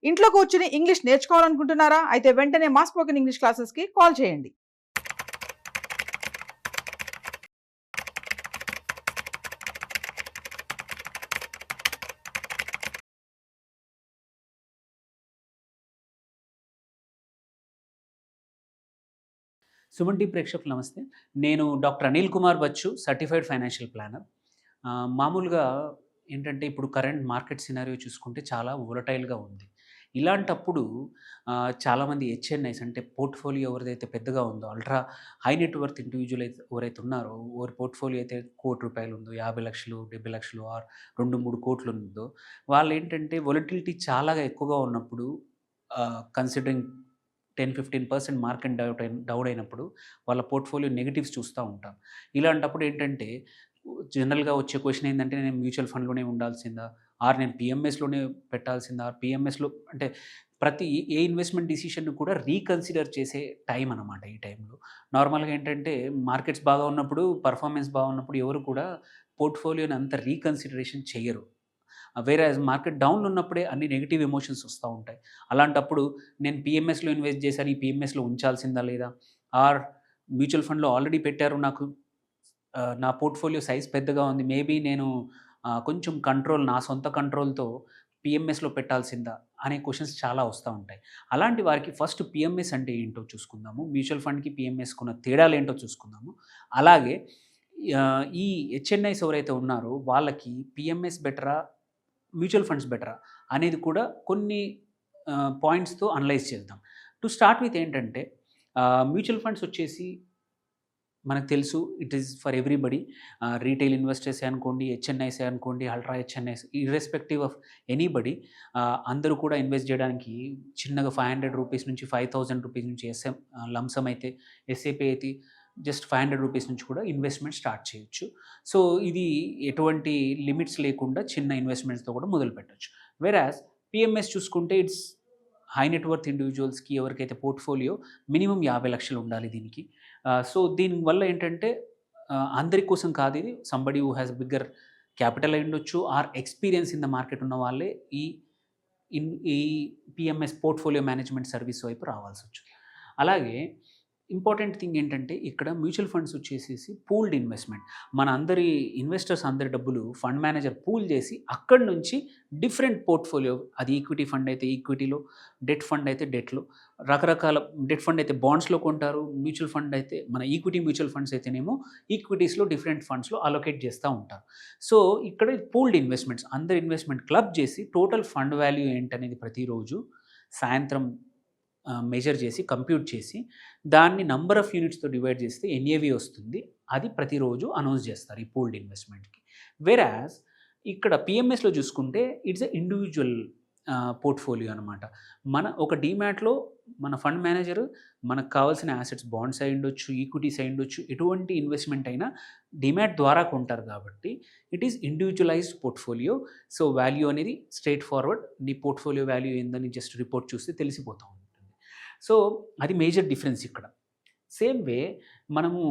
ఇంట్లో కూర్చుని ఇంగ్లీష్ నేర్చుకోవాలనుకుంటున్నారా? అయితే వెంటనే మా స్పోకెన్ ఇంగ్లీష్ క్లాసెస్‌కి కాల్ చేయండి. సుమన్ టీ ప్రేక్షకులు నమస్తే. నేను doctor Anil Kumar Bachu, certified financial planner. మామూలుగా ఏంటంటే ఇప్పుడు కరెంట్ మార్కెట్ సినారియో చూసుకుంటే చాలా వోలటైల్‌గా ఉంది. ఇలాంటప్పుడు చాలామంది హెచ్ఎన్ఐస్ అంటే పోర్ట్‌ఫోలియో ఎవరిదైతే పెద్దగా ఉందో ultra high net worth individual అయితే ఎవరైతే ఉన్నారో ఎవరి పోర్ట్‌ఫోలియో అయితే ₹1,00,00,000 ఉందో, 50,00,000, 70,00,000 ఆర్ 2, 3 కోట్లు ఉందో వాళ్ళేంటంటే వొలటిలిటీ చాలా ఎక్కువగా ఉన్నప్పుడు కన్సిడరింగ్ 10-15% మార్కెట్ డౌన్ అయినప్పుడు వాళ్ళ పోర్ట్‌ఫోలియో నెగెటివ్స్ చూస్తా ఉంటాం. ఇలాంటప్పుడు ఏంటంటే జనరల్‌గా వచ్చే క్వెషన్ ఏందంటే నేను మ్యూచువల్ ఫండ్‌లోనే ఉండాల్సిందా? ఆర్ నేను పీఎంఎస్‌లోనే పెట్టాల్సిందా? పీఎంఎస్‌లో అంటే ప్రతి ఏ ఇన్వెస్ట్‌మెంట్ డిసిషన్‌ని కూడా రీకన్సిడర్ చేసే టైం అనమాట ఈ టైంలో. నార్మల్‌గా ఏంటంటే మార్కెట్స్ బాగా ఉన్నప్పుడు, పెర్ఫార్మెన్స్ బాగున్నప్పుడు ఎవరు కూడా పోర్ట్‌ఫోలియోని అంత రీకన్సిడరేషన్ చెయ్యరు. వేరేయాజ్ మార్కెట్ డౌన్‌లో ఉన్నప్పుడే అన్ని నెగెటివ్ ఎమోషన్స్ వస్తా ఉంటాయి. అలాంటప్పుడు నేను పీఎంఎస్‌లో ఇన్వెస్ట్ చేశాను. ఈ పీఎంఎస్‌లో ఉంచాల్సిందా లేదా? ఆర్ మ్యూచువల్ ఫండ్‌లో ఆల్రెడీ పెట్టారు. నాకు నా పోర్ట్‌ఫోలియో సైజ్ పెద్దగా ఉంది. మేబీ నేను కొంచెం కంట్రోల్ నా సొంత కంట్రోల్‌తో పీఎంఎస్‌లో పెట్టాల్సిందా? అనే క్వెషన్స్ చాలా వస్తా ఉంటాయి. అలాంటి వారికి ఫస్ట్ పీఎంఎస్ అంటే ఏంటో చూసుకుందాము. మ్యూచువల్ ఫండ్‌కి పీఎంఎస్‌కున్న తేడాలేంటో చూసుకుందాము. అలాగే ఈ హెచ్ఎన్ఐస్ ఎవరైతే ఉన్నారో వాళ్ళకి పీఎంఎస్ బెటరా? మ్యూచువల్ ఫండ్స్ బెటరా? అనేది కూడా కొన్ని పాయింట్స్‌తో అనలైజ్ చేద్దాం. టు స్టార్ట్ విత్ ఏంటంటే మ్యూచువల్ ఫండ్స్ వచ్చేసి మనకు తెలుసు it is for everybody. Retail ఇన్వెస్టర్సే అనుకోండి, హెచ్ఎన్ఐసే అనుకోండి, ultra HNIs irrespective of anybody అందరూ కూడా ఇన్వెస్ట్ చేయడానికి చిన్నగా ₹500 నుంచి ₹5,000 నుంచి లంసమ్ అయితే, ఎస్ఐపి అయితే జస్ట్ ₹500 నుంచి కూడా ఇన్వెస్ట్‌మెంట్ స్టార్ట్ చేయొచ్చు. సో, ఇది ఎటువంటి లిమిట్స్ లేకుండా చిన్న ఇన్వెస్ట్‌మెంట్స్‌తో కూడా మొదలుపెట్టొచ్చు. వేరాజ్ పీఎంఎస్ చూసుకుంటే ఇట్స్ హై నెట్ వర్త్ ఇండివిడ్యువల్స్‌కి ఎవరికైతే పోర్ట్‌ఫోలియో మినిమమ్ 50,00,000 ఉండాలి దీనికి. సో, దీనివల్ల ఏంటంటే అందరి కోసం కాదు ఇది. Somebody who has bigger capital అయ్యుండొచ్చు or experience in the market ఉన్న వాళ్ళే ఈ ఈ పీఎంఎస్ పోర్ట్‌ఫోలియో మేనేజ్‌మెంట్ సర్వీస్ వైపు రావాల్సొచ్చు. అలాగే ఇంపార్టెంట్ థింగ్ ఏంటంటే ఇక్కడ మ్యూచువల్ ఫండ్స్ వచ్చేసేసి పూల్డ్ ఇన్వెస్ట్‌మెంట్. మన అందరి ఇన్వెస్టర్స్ అందరి డబ్బులు ఫండ్ మేనేజర్ పూల్ చేసి అక్కడి నుంచి డిఫరెంట్ పోర్ట్‌ఫోలియో అది ఈక్విటీ ఫండ్ అయితే ఈక్విటీలో, డెట్ ఫండ్ అయితే డెట్‌లో, రకరకాల డెట్ ఫండ్ అయితే బాండ్స్‌లో కొంటారు. మ్యూచువల్ ఫండ్ అయితే మన ఈక్విటీ మ్యూచువల్ ఫండ్స్ అయితేనేమో ఈక్విటీస్‌లో డిఫరెంట్ ఫండ్స్‌లో అలొకేట్ చేస్తా ఉంటారు. సో, ఇక్కడ పూల్డ్ ఇన్వెస్ట్‌మెంట్స్ అందరి ఇన్వెస్ట్‌మెంట్ క్లబ్ చేసి టోటల్ ఫండ్ వాల్యూ ఏంటనేది ప్రతిరోజు సాయంత్రం మెజర్ చేసి, కంప్యూట్ చేసి, దాన్ని నంబర్ ఆఫ్ యూనిట్స్‌తో డివైడ్ చేస్తే ఎన్ఏవి వస్తుంది. అది ప్రతిరోజు అనౌన్స్ చేస్తారు ఈ పూల్డ్ ఇన్వెస్ట్‌మెంట్‌కి. వేరాజ్ ఇక్కడ పీఎంఎస్‌లో చూసుకుంటే ఇట్స్ ఎ ఇండివిడ్యువల్ పోర్ట్‌ఫోలియో అనమాట. మన ఒక డీమ్యాట్‌లో మన ఫండ్ మేనేజర్ మనకు కావాల్సిన యాసెట్స్ బాండ్స్ అయ్యుండొచ్చు, ఈక్విటీస్ అయ్యుండొచ్చు, ఎటువంటి ఇన్వెస్ట్‌మెంట్ అయినా డీమ్యాట్ ద్వారా కొంటారు కాబట్టి it is individualised portfolio. So, value అనేది స్ట్రెయిట్ ఫార్వర్డ్ నీ పోర్ట్‌ఫోలియో వాల్యూ ఏందని జస్ట్ రిపోర్ట్ చూస్తే తెలిసిపోతా ఉంటుంది. సో, అది మేజర్ డిఫరెన్స్ ఇక్కడ. సేమ్ వే మనము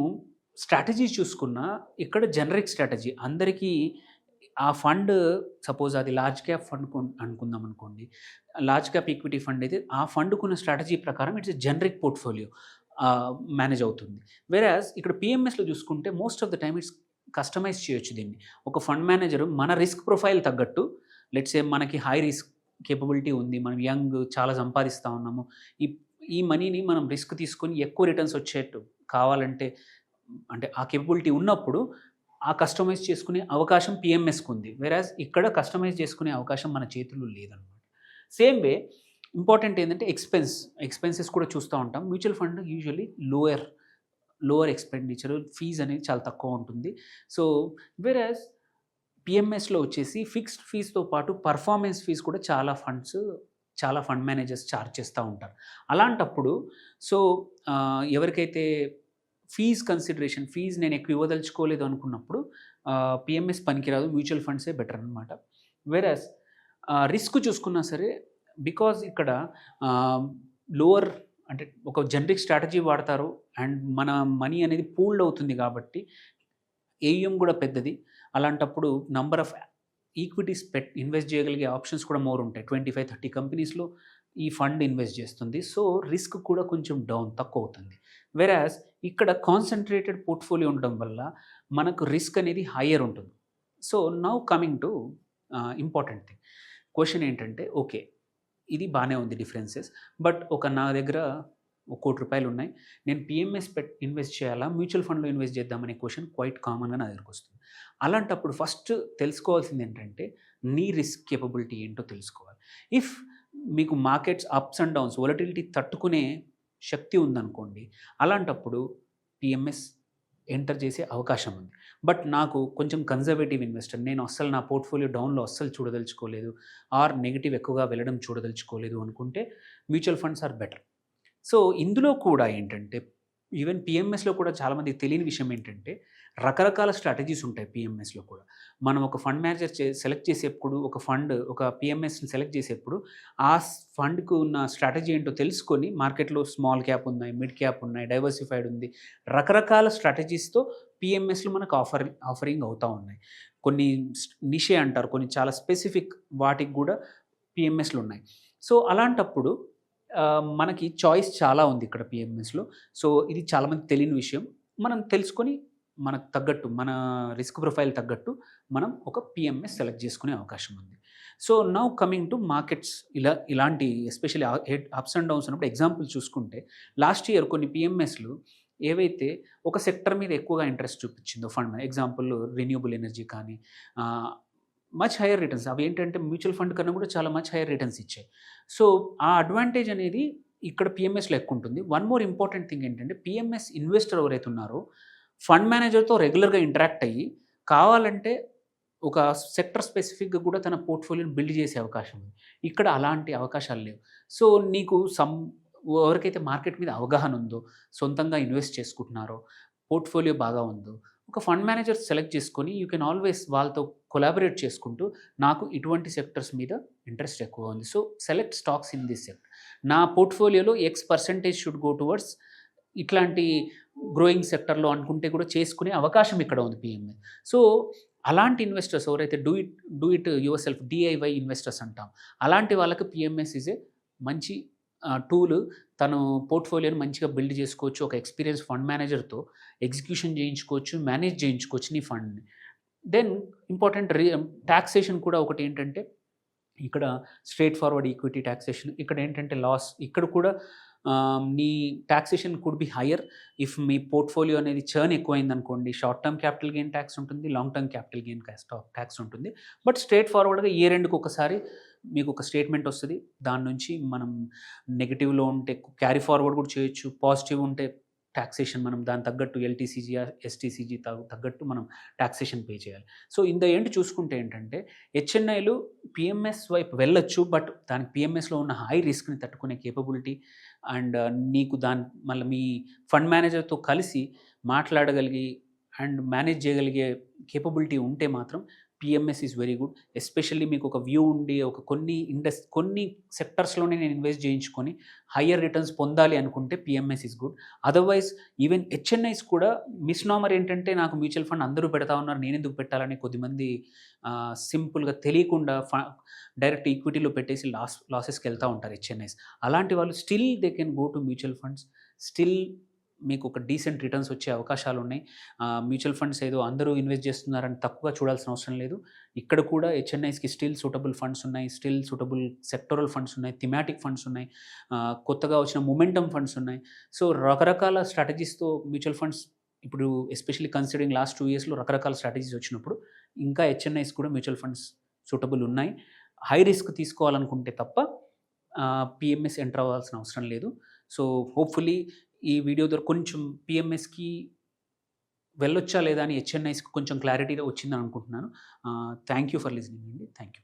స్ట్రాటజీస్ చూసుకున్నా ఇక్కడ జనరిక్ స్ట్రాటజీ అందరికీ ఆ ఫండ్ సపోజ్ అది లార్జ్ క్యాప్ ఫండ్ అనుకుందాం అనుకోండి. లార్జ్ క్యాప్ ఈక్విటీ ఫండ్ అయితే ఆ ఫండ్‌కున్న స్ట్రాటజీ ప్రకారం it's a generic portfolio manage అవుతుంది. వేరాజ్ ఇక్కడ పీఎంఎస్‌లో చూసుకుంటే most of the time it's customise చేయొచ్చు దీన్ని. ఒక ఫండ్ మేనేజర్ మన రిస్క్ ప్రొఫైల్ తగ్గట్టు లెట్స్ సే మనకి హై రిస్క్ కేపబిలిటీ ఉంది. మనం యంగ్ చాలా సంపాదిస్తా ఉన్నాము. ఈ ఈ మనీని మనం రిస్క్ తీసుకొని ఎక్కువ రిటర్న్స్ వచ్చేట్టు కావాలంటే అంటే ఆ కేపబిలిటీ ఉన్నప్పుడు ఆ కస్టమైజ్ చేసుకునే అవకాశం పీఎంఎస్‌కి ఉంది. వేరాజ్ ఇక్కడ కస్టమైజ్ చేసుకునే అవకాశం మన చేతుల్లో లేదనమాట. సేమ్ వే ఇంపార్టెంట్ ఏందంటే ఎక్స్‌పెన్సెస్ కూడా చూస్తా ఉంటాం. Mutual fund usually lower expenditure fees అనేది చాలా తక్కువ ఉంటుంది. సో, వేరాజ్ పీఎంఎస్‌లో వచ్చేసి ఫిక్స్డ్ ఫీస్‌తో పాటు పర్ఫార్మెన్స్ ఫీస్ కూడా చాలా ఫండ్ మేనేజర్స్ చార్జ్ చేస్తా ఉంటారు. అలాంటప్పుడు సో, ఎవరికైతే ఫీజ్ నేను ఎక్కువ ఇవ్వదలుచుకోలేదు అనుకున్నప్పుడు పీఎంఎస్ పనికిరాదు. మ్యూచువల్ ఫండ్సే బెటర్ అనమాట. వేరాజ్ రిస్క్ చూసుకున్నా సరే బికాజ్ ఇక్కడ లోవర్ అంటే ఒక జనరిక్ స్ట్రాటజీ వాడతారు అండ్ మన మనీ అనేది పూల్డ్ అవుతుంది కాబట్టి ఏయుఎం కూడా పెద్దది. అలాంటప్పుడు నంబర్ ఆఫ్ ఈక్విటీస్ ఇన్వెస్ట్ చేయగలిగే ఆప్షన్స్ కూడా మోర్ ఉంటాయి. 25-30 కంపెనీస్‌లో ఈ ఫండ్ ఇన్వెస్ట్ చేస్తుంది. సో, రిస్క్ కూడా కొంచెం తక్కువ అవుతుంది. వెరాజ్ ఇక్కడ కాన్సంట్రేటెడ్ పోర్ట్‌ఫోలియో ఉండడం వల్ల మనకు రిస్క్ అనేది హయ్యర్ ఉంటుంది. So, now coming to important thing. Question ఏంటంటే ఓకే. ఇది బానే ఉంది డిఫరెన్సెస్. బట్ నా దగ్గర ₹1,00,00,000 ఉన్నాయి. నేను పీఎంఎస్ ఇన్వెస్ట్ చేయాలా? మ్యూచువల్ ఫండ్‌లో ఇన్వెస్ట్ చేద్దామనే క్వెషన్ క్వైట్ కామన్‌గా నా దగ్గరకొస్తుంది. అలాంటప్పుడు ఫస్ట్ తెలుసుకోవాల్సింది ఏంటంటే నీ రిస్క్ కేపబిలిటీ ఏంటో తెలుసుకోవాలి. ఇఫ్ మీకు markets apps and downs volatility తట్టుకునే శక్తి ఉందనుకోండి, అలాంటప్పుడు పీఎంఎస్ ఎంటర్ చేసే అవకాశం ఉంది. బట్ నాకు కొంచెం కన్జర్వేటివ్ ఇన్వెస్టర్, నేను అస్సలు నా పోర్ట్‌ఫోలియో డౌన్‌లో అస్సలు చూడదలుచుకోలేదు, ఆర్ నెగెటివ్ ఎక్కువగా వెళ్ళడం చూడదలుచుకోలేదు అనుకుంటే mutual funds are better. So, ఇందులో కూడా ఏంటంటే ఈవెన్ పీఎంఎస్‌లో కూడా చాలామందికి తెలియని విషయం ఏంటంటే రకరకాల స్ట్రాటజీస్ ఉంటాయి పీఎంఎస్‌లో కూడా. మనం ఒక ఫండ్ మేనేజర్ సెలెక్ట్ చేసేప్పుడు ఒక పీఎంఎస్‌ని సెలెక్ట్ చేసేప్పుడు ఆ ఫండ్‌కు ఉన్న స్ట్రాటజీ ఏంటో తెలుసుకొని మార్కెట్‌లో స్మాల్ క్యాప్ ఉన్నాయి, మిడ్ క్యాప్ ఉన్నాయి, డైవర్సిఫైడ్ ఉంది. రకరకాల స్ట్రాటజీస్‌తో పీఎంఎస్‌లు మనకు ఆఫరింగ్ అవుతా ఉన్నాయి. కొన్ని నిషే అంటారు, కొన్ని చాలా స్పెసిఫిక్ వాటికి కూడా పీఎంఎస్‌లు ఉన్నాయి. సో, అలాంటప్పుడు మనకి చాయిస్ చాలా ఉంది ఇక్కడ పీఎంఎస్‌లో. సో, ఇది చాలామందికి తెలియని విషయం. మనం తెలుసుకొని మనకు తగ్గట్టు, మన రిస్క్ ప్రొఫైల్ తగ్గట్టు మనం ఒక పీఎంఎస్ సెలెక్ట్ చేసుకునే అవకాశం ఉంది. So, now coming to markets ఇలాంటి ఎస్పెషల్లీ అప్స్ అండ్ డౌన్స్ అన్నప్పుడు ఎగ్జాంపుల్ చూసుకుంటే లాస్ట్ ఇయర్ కొన్ని పీఎంఎస్‌లు ఏవైతే ఒక సెక్టర్ మీద ఎక్కువగా ఇంట్రెస్ట్ చూపించిందో ఫండ్, ఎగ్జాంపుల్ రెన్యూబుల్ ఎనర్జీ కానీ మచ్ హైయర్ రిటర్న్స్, అవి ఏంటంటే మ్యూచువల్ ఫండ్ కన్నా కూడా చాలా మచ్ హైయర్ రిటర్న్స్ ఇచ్చాయి. సో, ఆ అడ్వాంటేజ్ అనేది ఇక్కడ పీఎంఎస్‌లో ఎక్కువ ఉంటుంది. వన్ మోర్ ఇంపార్టెంట్ థింగ్ ఏంటంటే పీఎంఎస్ ఇన్వెస్టర్ ఎవరైతే ఉన్నారో ఫండ్ మేనేజర్‌తో రెగ్యులర్‌గా ఇంటరాక్ట్ అయ్యి కావాలంటే ఒక సెక్టర్ స్పెసిఫిక్‌గా కూడా తన పోర్ట్‌ఫోలియోని బిల్డ్ చేసే అవకాశం ఉంది. ఇక్కడ అలాంటి అవకాశాలు లేవు. సో, నీకు ఎవరికైతే మార్కెట్ మీద అవగాహన ఉందో, సొంతంగా ఇన్వెస్ట్ చేసుకుంటున్నారో, పోర్ట్‌ఫోలియో బాగా ఉందో, ఒక ఫండ్ మేనేజర్ సెలెక్ట్ చేసుకొని యూ కెన్ ఆల్వేస్ వాళ్ళతో కొలాబరేట్ చేసుకుంటూ నాకు ఇటువంటి సెక్టర్స్ మీద ఇంట్రెస్ట్ ఎక్కువ ఉంది. So, select stocks in this sector. నా పోర్ట్‌ఫోలియోలో X% షుడ్ గో టువర్డ్స్ ఇట్లాంటి గ్రోయింగ్ సెక్టర్‌లో అనుకుంటే కూడా చేసుకునే అవకాశం ఇక్కడ ఉంది పీఎంఎస్. సో, అలాంటి ఇన్వెస్టర్స్ ఎవరైతే do it your self DIY investors అంటాం. అలాంటి వాళ్ళకి పీఎంఎస్ ఈజ్ ఏ మంచి టూల్. తను పోర్ట్‌ఫోలియోని మంచిగా బిల్డ్ చేసుకోవచ్చు. ఒక ఎక్స్‌పీరియన్స్ ఫండ్ మేనేజర్‌తో ఎగ్జిక్యూషన్ చేయించుకోవచ్చు, మేనేజ్ చేయించుకోవచ్చు నీ ఫండ్‌ని. దెన్ ఇంపార్టెంట్ టాక్సేషన్ కూడా ఒకటి ఏంటంటే ఇక్కడ స్ట్రెయిట్ ఫార్వర్డ్ ఈక్విటీ టాక్సేషన్. ఇక్కడ ఏంటంటే ఇక్కడ కూడా నీ taxation could be higher if మీ పోర్ట్‌ఫోలియో అనేది చర్న్ ఎక్కువైందనుకోండి. Short term capital gain tax ఉంటుంది, long term capital gain tax ఉంటుంది. బట్ స్ట్రెయిట్ ఫార్వర్డ్‌గా ఇయర్ ఎండ్‌కి ఒకసారి మీకు ఒక స్టేట్మెంట్ వస్తుంది. దాని నుంచి మనం నెగెటివ్‌లో ఉంటే క్యారీ ఫార్వర్డ్ కూడా చేయొచ్చు. పాజిటివ్ ఉంటే టాక్సేషన్ మనం దానికి తగ్గట్టు ఎల్టీసీజీ, ఎస్టీసీజీ తగ్గట్టు మనం టాక్సేషన్ పే చేయాలి. సో, ఇన్ ద ఎండ్ చూసుకుంటే ఏంటంటే హెచ్ఎన్ఐలు పీఎంఎస్ వైపు వెళ్ళొచ్చు. బట్ దానికి పీఎంఎస్‌లో ఉన్న హై రిస్క్‌ని తట్టుకునే కేపబిలిటీ అండ్ నీకు మళ్ళీ మీ ఫండ్ మేనేజర్‌తో కలిసి మాట్లాడగలిగి అండ్ మేనేజ్ చేయగలిగే కేపబిలిటీ ఉంటే మాత్రం PMS is very good. Especially మీకు ఒక వ్యూ ఉండి కొన్ని సెక్టర్స్‌లోనే నేను ఇన్వెస్ట్ చేయించుకొని హయ్యర్ రిటర్న్స్ పొందాలి అనుకుంటే PMS is good. Otherwise even HNIs కూడా మిస్నామర్ ఏంటంటే నాకు మ్యూచువల్ ఫండ్ అందరూ పెడతా ఉన్నారు, నేనెందుకు పెట్టాలని కొద్దిమంది సింపుల్గా తెలియకుండా డైరెక్ట్ ఈక్విటీలో పెట్టేసి లాసెస్కి వెళ్తూ ఉంటారు హెచ్ఎన్ఐస్. అలాంటి వాళ్ళు still they can go to mutual funds. Still మీకు ఒక డీసెంట్ రిటర్న్స్ వచ్చే అవకాశాలు ఉన్నాయి. మ్యూచువల్ ఫండ్స్ ఏదో అందరూ ఇన్వెస్ట్ చేస్తున్నారని తక్కువగా చూడాల్సిన అవసరం లేదు. ఇక్కడ కూడా హెచ్ఎన్ఐస్కి స్టిల్ సూటబుల్ ఫండ్స్ ఉన్నాయి, స్టిల్ సూటబుల్ సెక్టరల్ ఫండ్స్ ఉన్నాయి, థిమాటిక్ ఫండ్స్ ఉన్నాయి, కొత్తగా వచ్చిన మొమెంటమ్ ఫండ్స్ ఉన్నాయి. సో, రకరకాల స్ట్రాటజీస్తో మ్యూచువల్ ఫండ్స్ ఇప్పుడు ఎస్పెషల్లీ కన్సిడరింగ్ లాస్ట్ 2 yearsలో రకరకాల స్ట్రాటజీస్ వచ్చినప్పుడు ఇంకా హెచ్ఎన్ఐస్ కూడా మ్యూచువల్ ఫండ్స్ సూటబుల్ ఉన్నాయి. హై రిస్క్ తీసుకోవాలనుకుంటే తప్ప పీఎంఎస్ ఎంటర్ అవ్వాల్సిన అవసరం లేదు. సో, హోప్ఫుల్లీ ఈ వీడియో ద్వారా కొంచెం పీఎంఎస్‌కి వెళ్ళొచ్చా లేదా అని హెచ్ఎన్ఐస్‌కి కొంచెం క్లారిటీగా వచ్చిందని అనుకుంటున్నాను. థ్యాంక్ యూ ఫర్ లిజనింగ్ అండి. Thank you.